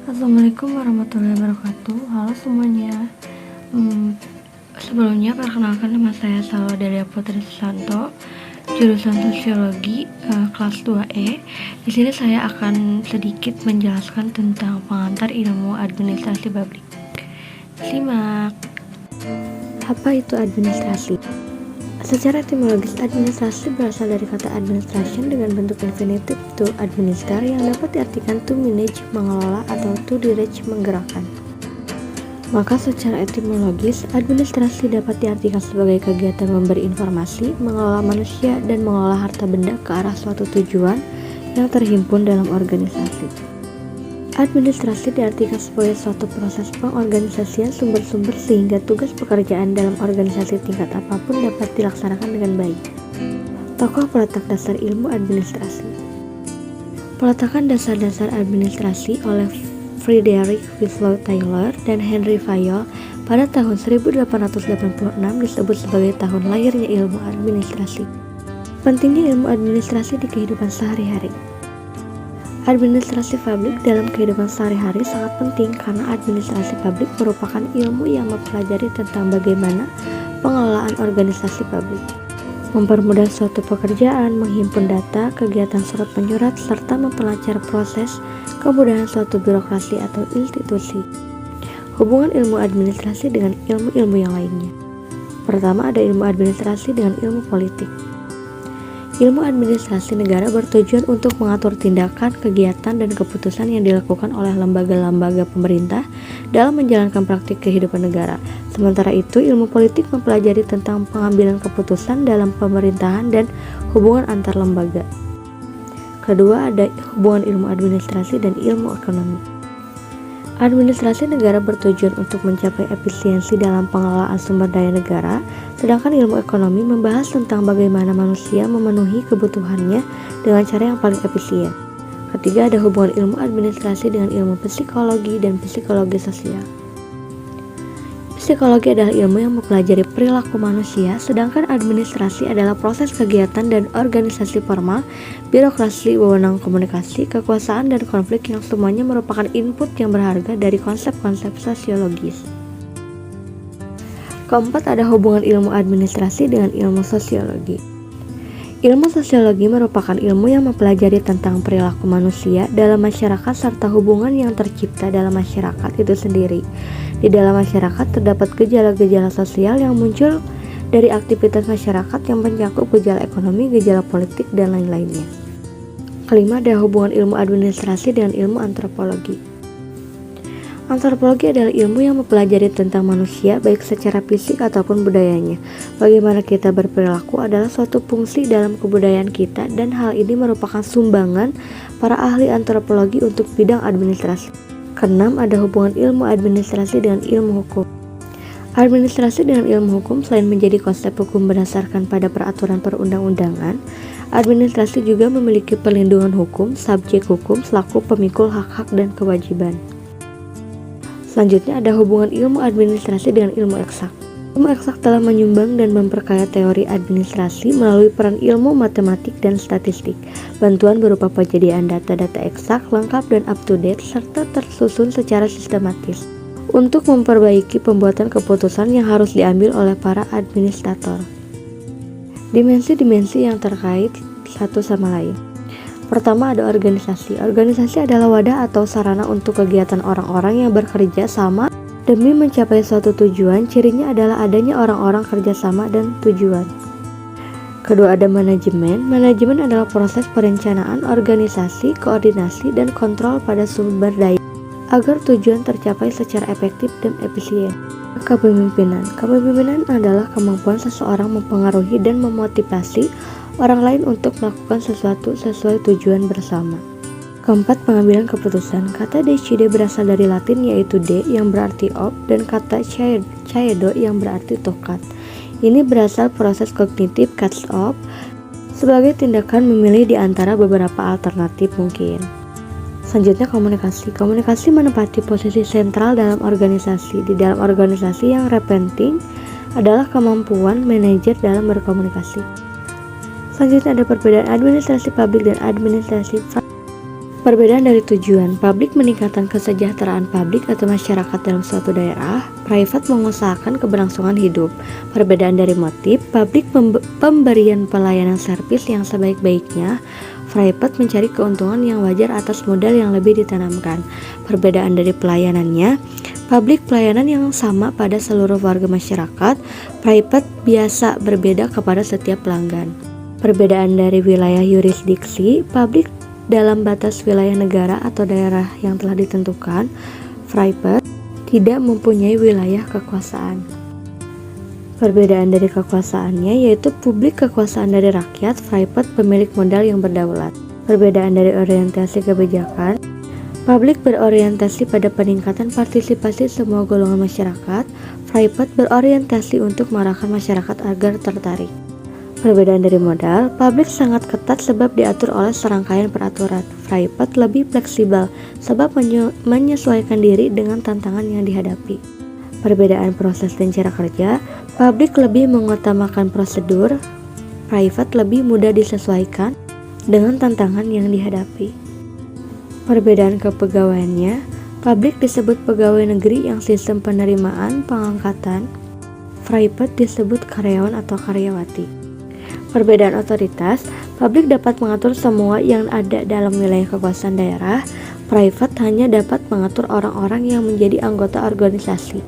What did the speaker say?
Assalamualaikum warahmatullahi wabarakatuh. Halo semuanya. Sebelumnya perkenalkan, nama saya Salwadelia Putri Susanto, jurusan Sosiologi, kelas 2E. Di sini saya akan sedikit menjelaskan tentang pengantar ilmu administrasi publik. Simak. Apa itu administrasi? Secara etimologis, administrasi berasal dari kata administration dengan bentuk infinitif to administer yang dapat diartikan to manage, mengelola, atau to direct, menggerakkan. Maka secara etimologis, administrasi dapat diartikan sebagai kegiatan memberi informasi, mengelola manusia, dan mengelola harta benda ke arah suatu tujuan yang terhimpun dalam organisasi. Administrasi diartikan sebagai suatu proses pengorganisasian sumber-sumber sehingga tugas pekerjaan dalam organisasi tingkat apapun dapat dilaksanakan dengan baik. Tokoh peletak dasar ilmu administrasi. Peletakan dasar-dasar administrasi oleh Frederick Winslow Taylor dan Henry Fayol pada tahun 1886 disebut sebagai tahun lahirnya ilmu administrasi. Pentingnya ilmu administrasi di kehidupan sehari-hari. Administrasi publik dalam kehidupan sehari-hari sangat penting karena administrasi publik merupakan ilmu yang mempelajari tentang bagaimana pengelolaan organisasi publik, mempermudah suatu pekerjaan, menghimpun data, kegiatan surat menyurat, serta memperlancar proses kemudahan suatu birokrasi atau institusi. Hubungan ilmu administrasi dengan ilmu-ilmu yang lainnya. Pertama, ada ilmu administrasi dengan ilmu politik. Ilmu administrasi negara bertujuan untuk mengatur tindakan, kegiatan, dan keputusan yang dilakukan oleh lembaga-lembaga pemerintah dalam menjalankan praktik kehidupan negara. Sementara itu, ilmu politik mempelajari tentang pengambilan keputusan dalam pemerintahan dan hubungan antar lembaga. Kedua, ada hubungan ilmu administrasi dan ilmu ekonomi. Administrasi negara bertujuan untuk mencapai efisiensi dalam pengelolaan sumber daya negara, sedangkan ilmu ekonomi membahas tentang bagaimana manusia memenuhi kebutuhannya dengan cara yang paling efisien. Ketiga, ada hubungan ilmu administrasi dengan ilmu psikologi dan psikologi sosial. Psikologi adalah ilmu yang mempelajari perilaku manusia, sedangkan administrasi adalah proses kegiatan dan organisasi formal, birokrasi, wewenang komunikasi, kekuasaan, dan konflik yang semuanya merupakan input yang berharga dari konsep-konsep sosiologis. Keempat, ada hubungan ilmu administrasi dengan ilmu sosiologi. Ilmu sosiologi merupakan ilmu yang mempelajari tentang perilaku manusia dalam masyarakat serta hubungan yang tercipta dalam masyarakat itu sendiri. Di dalam masyarakat terdapat gejala-gejala sosial yang muncul dari aktivitas masyarakat yang mencakup gejala ekonomi, gejala politik, dan lain-lainnya. Kelima, ada hubungan ilmu administrasi dengan ilmu antropologi. Antropologi adalah ilmu yang mempelajari tentang manusia baik secara fisik ataupun budayanya. Bagaimana kita berperilaku adalah suatu fungsi dalam kebudayaan kita dan hal ini merupakan sumbangan para ahli antropologi untuk bidang administrasi. Keenam, ada hubungan ilmu administrasi dengan ilmu hukum. Administrasi dengan ilmu hukum selain menjadi konsep hukum berdasarkan pada peraturan perundang-undangan, administrasi juga memiliki perlindungan hukum, subjek hukum selaku pemikul hak-hak dan kewajiban. Selanjutnya ada hubungan ilmu administrasi dengan ilmu eksak. Ilmu eksak telah menyumbang dan memperkaya teori administrasi melalui peran ilmu matematik dan statistik. Bantuan berupa penyediaan data-data eksak, lengkap dan up-to-date, serta tersusun secara sistematis untuk memperbaiki pembuatan keputusan yang harus diambil oleh para administrator. Dimensi-dimensi yang terkait satu sama lain. Pertama, ada organisasi. Organisasi adalah wadah atau sarana untuk kegiatan orang-orang yang bekerja sama demi mencapai suatu tujuan. Cirinya adalah adanya orang-orang kerjasama dan tujuan. Kedua, ada manajemen. Manajemen adalah proses perencanaan, organisasi, koordinasi, dan kontrol pada sumber daya agar tujuan tercapai secara efektif dan efisien. Kepemimpinan. Kepemimpinan adalah kemampuan seseorang mempengaruhi dan memotivasi orang lain untuk melakukan sesuatu sesuai tujuan bersama. Keempat, pengambilan keputusan. Kata decide berasal dari Latin yaitu de yang berarti of dan kata caedo yang berarti tokat. Ini berasal proses kognitif cuts off sebagai tindakan memilih di antara beberapa alternatif mungkin. Selanjutnya, komunikasi. Komunikasi menempati posisi sentral dalam organisasi. Di dalam organisasi yang repenting adalah kemampuan manajer dalam berkomunikasi. Selanjutnya ada perbedaan administrasi publik dan administrasi Perbedaan dari tujuan, publik meningkatkan kesejahteraan publik atau masyarakat dalam suatu daerah, private mengusahakan keberlangsungan hidup. Perbedaan dari motif, publik pemberian pelayanan servis yang sebaik-baiknya, private mencari keuntungan yang wajar atas modal yang lebih ditanamkan. Perbedaan dari pelayanannya, publik pelayanan yang sama pada seluruh warga masyarakat, private biasa berbeda kepada setiap pelanggan. Perbedaan dari wilayah yurisdiksi, publik dalam batas wilayah negara atau daerah yang telah ditentukan, private tidak mempunyai wilayah kekuasaan. Perbedaan dari kekuasaannya yaitu publik kekuasaan dari rakyat, private pemilik modal yang berdaulat. Perbedaan dari orientasi kebijakan, publik berorientasi pada peningkatan partisipasi semua golongan masyarakat, private berorientasi untuk mengarahkan masyarakat agar tertarik. Perbedaan dari modal, publik sangat ketat sebab diatur oleh serangkaian peraturan. Private lebih fleksibel sebab menyesuaikan diri dengan tantangan yang dihadapi. Perbedaan proses dan cara kerja, publik lebih mengutamakan prosedur, private lebih mudah disesuaikan dengan tantangan yang dihadapi. Perbedaan kepegawaiannya, publik disebut pegawai negeri yang sistem penerimaan pengangkatan, private disebut karyawan atau karyawati. Perbedaan otoritas, publik dapat mengatur semua yang ada dalam wilayah kekuasaan daerah, private hanya dapat mengatur orang-orang yang menjadi anggota organisasi.